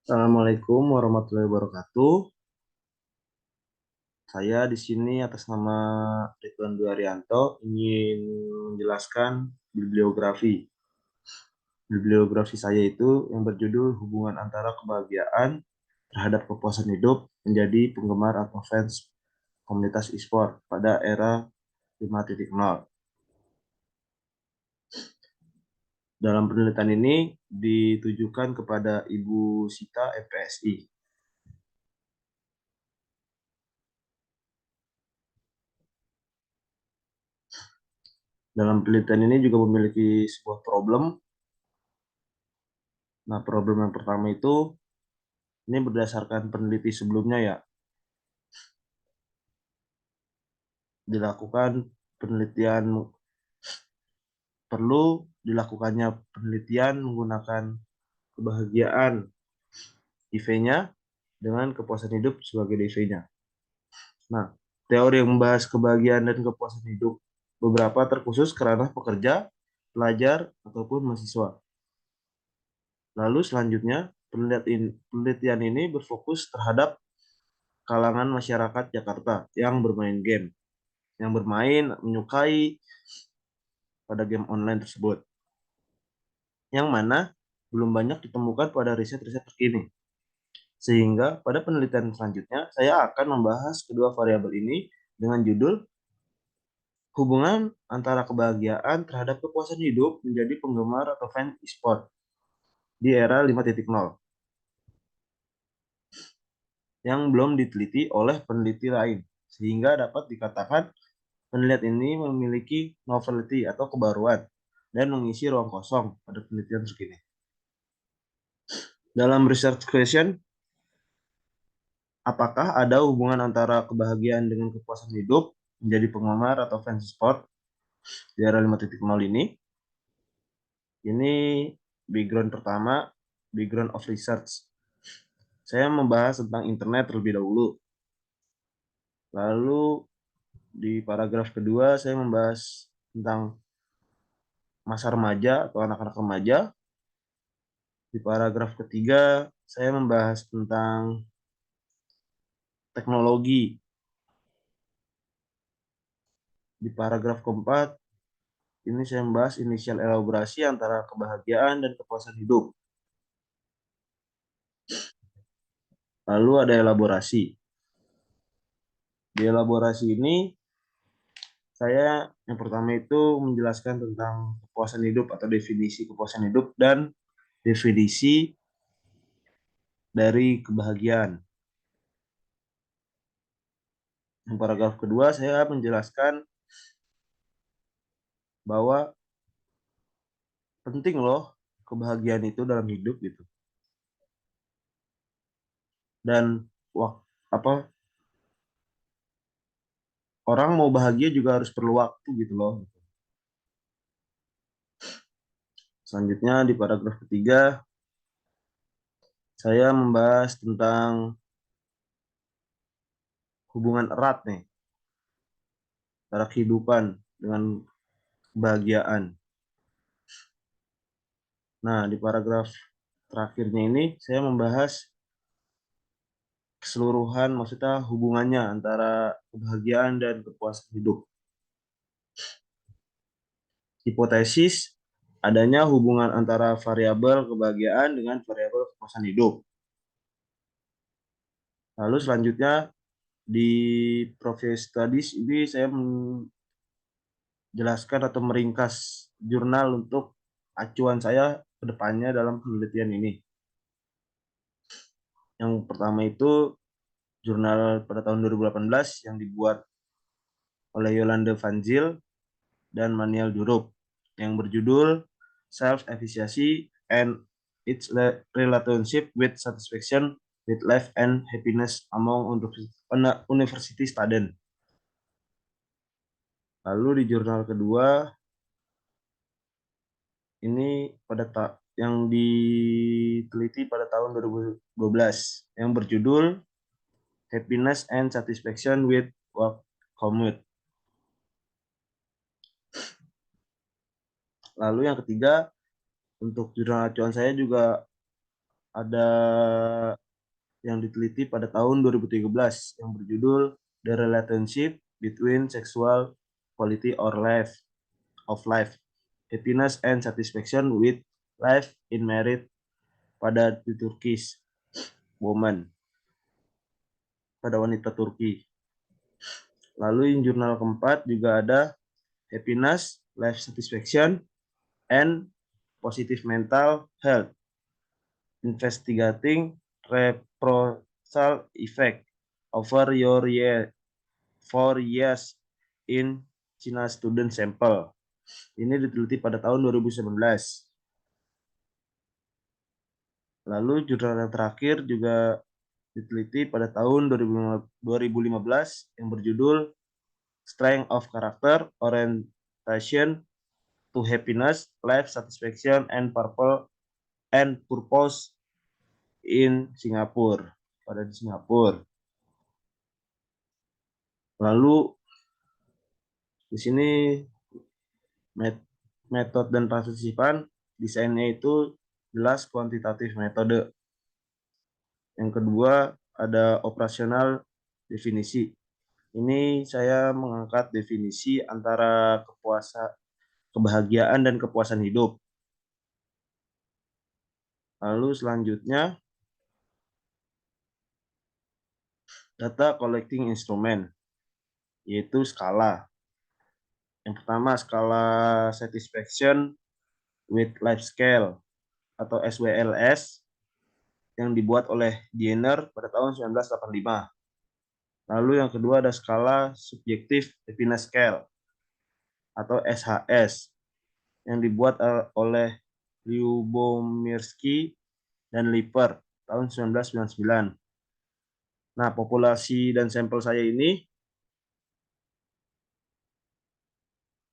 Assalamualaikum warahmatullahi wabarakatuh. Saya di sini atas nama Ridwan Dwi Arianto ingin menjelaskan bibliografi. Bibliografi saya itu yang berjudul Hubungan Antara Kebahagiaan Terhadap Kepuasan Hidup Menjadi Penggemar atau Fans Komunitas e-sport pada era 5.0. Dalam penelitian ini ditujukan kepada Ibu Sita MPSI. Dalam penelitian ini juga memiliki sebuah problem. Nah, problem yang pertama itu ini berdasarkan peneliti sebelumnya ya, dilakukan penelitian perlu dilakukannya penelitian menggunakan kebahagiaan IV-nya dengan kepuasan hidup sebagai DV-nya. Nah, teori yang membahas kebahagiaan dan kepuasan hidup beberapa terkhusus kerana pekerja, pelajar, ataupun mahasiswa. Lalu selanjutnya, penelitian ini berfokus terhadap kalangan masyarakat Jakarta yang bermain game, yang menyukai pada game online tersebut, yang mana belum banyak ditemukan pada riset-riset terkini. Sehingga pada penelitian selanjutnya, saya akan membahas kedua variabel ini dengan judul hubungan antara kebahagiaan terhadap kepuasan hidup menjadi penggemar atau fan e-sport di era 5.0 yang belum diteliti oleh peneliti lain, sehingga dapat dikatakan penelitian ini memiliki novelty atau kebaruan dan mengisi ruang kosong pada penelitian terkini. Dalam research question, apakah ada hubungan antara kebahagiaan dengan kepuasan hidup menjadi penggemar atau fans sport di era 5.0 ini? Ini background pertama, background of research. Saya membahas tentang internet terlebih dahulu. Lalu di paragraf kedua saya membahas tentang masa remaja atau anak-anak remaja. Di paragraf ketiga saya membahas tentang teknologi. Di paragraf keempat ini saya membahas inisial elaborasi antara kebahagiaan dan kepuasan hidup. Lalu ada elaborasi. Di elaborasi ini saya yang pertama itu menjelaskan tentang kepuasan hidup atau definisi kepuasan hidup dan definisi dari kebahagiaan. Yang paragraf kedua saya menjelaskan bahwa penting loh kebahagiaan itu dalam hidup gitu. Dan apa orang mau bahagia juga harus perlu waktu gitu loh. Selanjutnya di paragraf ketiga saya membahas tentang hubungan erat nih antara kehidupan dengan kebahagiaan. Nah, di paragraf terakhirnya ini saya membahas keseluruhan, maksudnya hubungannya antara kebahagiaan dan kepuasan hidup. Hipotesis adanya hubungan antara variabel kebahagiaan dengan variabel kepuasan hidup. Lalu selanjutnya di Profile Studies ini saya menjelaskan atau meringkas jurnal untuk acuan saya ke depannya dalam penelitian ini. Yang pertama itu jurnal pada tahun 2018 yang dibuat oleh Yolande Van Zyl dan Manuel Durup yang berjudul Self-Efficacy and its Relationship with Satisfaction with Life and Happiness among University Students. Lalu di jurnal kedua ini yang diteliti pada tahun 2012 yang berjudul Happiness and Satisfaction with Work Commute. Lalu yang ketiga, untuk jurnal acuan saya juga ada yang diteliti pada tahun 2013 yang berjudul The Relationship Between Sexual Quality or Life of Life, Happiness and Satisfaction with Life in Married pada the Turkish Woman, pada wanita Turki. Lalu yang jurnal keempat juga ada Happiness, Life Satisfaction, and Positive Mental Health, Investigating Reproductive Effect over your year 4 years in China Student Sample. Ini diteliti pada tahun 2019. Lalu jurnal yang terakhir juga diteliti pada tahun 2015 yang berjudul Strength of Character, Orientation to Happiness, Life Satisfaction, and Purpose in Singapore, pada di Singapura. Lalu di sini metode dan partisipan, desainnya itu jelas kuantitatif metode. Yang kedua ada operasional definisi. Ini saya mengangkat definisi antara kebahagiaan dan kepuasan hidup. Lalu selanjutnya data collecting instrument, yaitu skala. Yang pertama skala satisfaction with life scale atau SWLS yang dibuat oleh Jenner pada tahun 1985. Lalu yang kedua ada skala subjective happiness scale atau SHS yang dibuat oleh Lyubomirsky dan Lipper tahun 1999. Nah, populasi dan sampel saya ini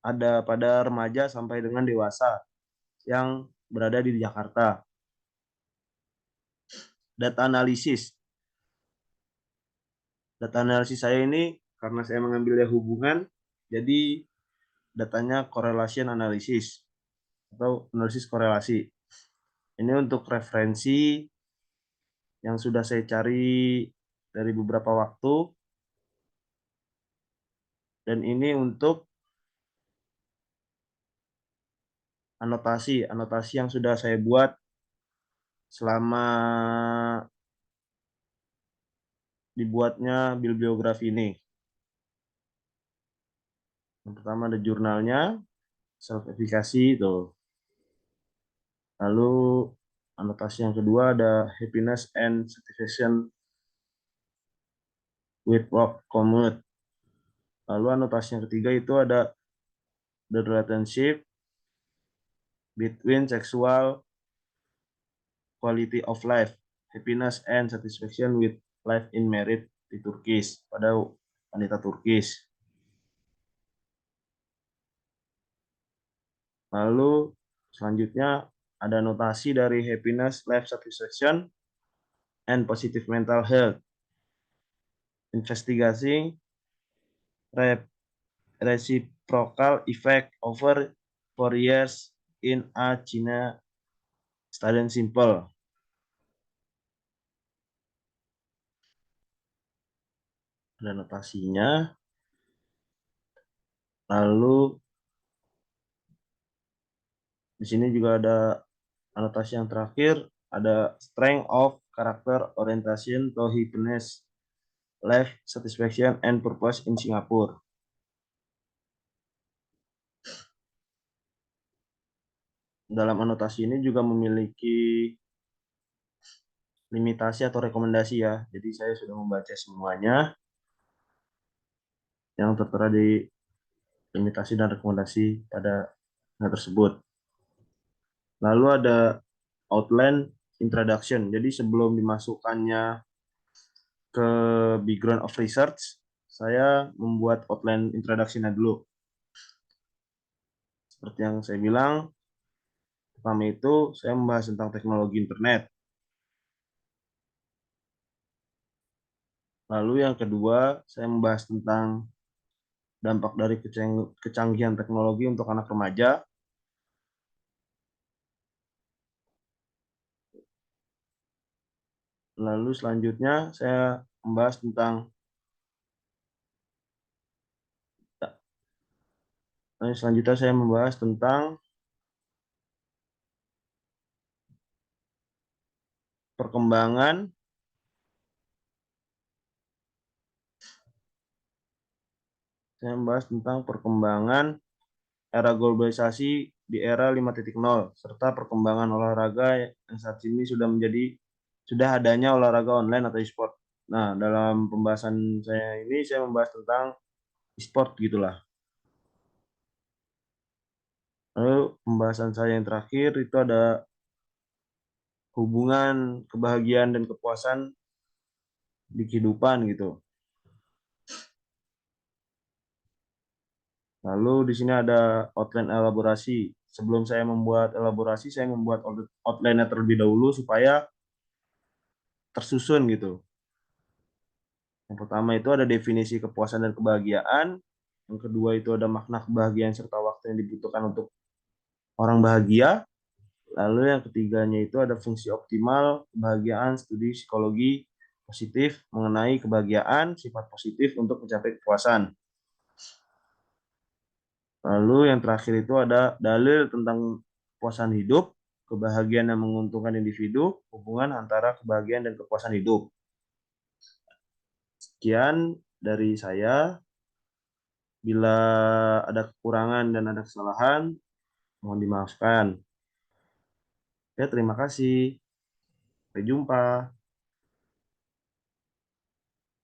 ada pada remaja sampai dengan dewasa yang berada di Jakarta. Data analisis. Data analisis saya ini karena saya mengambilnya hubungan, jadi datanya correlation analysis atau analisis korelasi. Ini untuk referensi yang sudah saya cari dari beberapa waktu. Dan ini untuk anotasi yang sudah saya buat selama dibuatnya bibliografi ini. Yang pertama ada jurnalnya, self-efficacy itu. Lalu anotasi yang kedua ada happiness and satisfaction with work commute. Lalu anotasi yang ketiga itu ada the relationship between sexual quality of life, happiness and satisfaction with life in married di Turkish, pada wanita Turkish. Lalu selanjutnya ada notasi dari happiness, life satisfaction, and positive mental health. Investigasi reciprocal effect over 4 years in a China student simple. Ada notasinya. Lalu di sini juga ada anotasi yang terakhir, ada strength of character, orientation to happiness, life satisfaction, and purpose in Singapore. Dalam anotasi ini juga memiliki limitasi atau rekomendasi ya. Jadi saya sudah membaca semuanya yang tertera di limitasi dan rekomendasi pada hal tersebut. Lalu ada outline introduction. Jadi sebelum dimasukkannya ke background of research, saya membuat outline introduction-nya dulu. Seperti yang saya bilang, pertama itu saya membahas tentang teknologi internet. Lalu yang kedua, saya membahas tentang dampak dari kecanggihan teknologi untuk anak remaja. Lalu selanjutnya saya membahas tentang perkembangan era globalisasi di era 5.0 serta perkembangan olahraga yang saat ini sudah adanya olahraga online atau e-sport. Nah, dalam pembahasan saya ini saya membahas tentang e-sport gitulah. Lalu pembahasan saya yang terakhir itu ada hubungan kebahagiaan dan kepuasan di kehidupan gitu. Lalu di sini ada outline elaborasi. Sebelum saya membuat elaborasi, saya membuat outline-nya terlebih dahulu supaya tersusun gitu. Yang pertama itu ada definisi kepuasan dan kebahagiaan. Yang kedua itu ada makna kebahagiaan serta waktu yang dibutuhkan untuk orang bahagia. Lalu yang ketiganya itu ada fungsi optimal kebahagiaan, studi psikologi positif mengenai kebahagiaan, sifat positif untuk mencapai kepuasan. Lalu yang terakhir itu ada dalil tentang kepuasan hidup, kebahagiaan yang menguntungkan individu, hubungan antara kebahagiaan dan kepuasan hidup. Sekian dari saya. Bila ada kekurangan dan ada kesalahan, mohon dimaafkan. Ya, terima kasih. Sampai jumpa.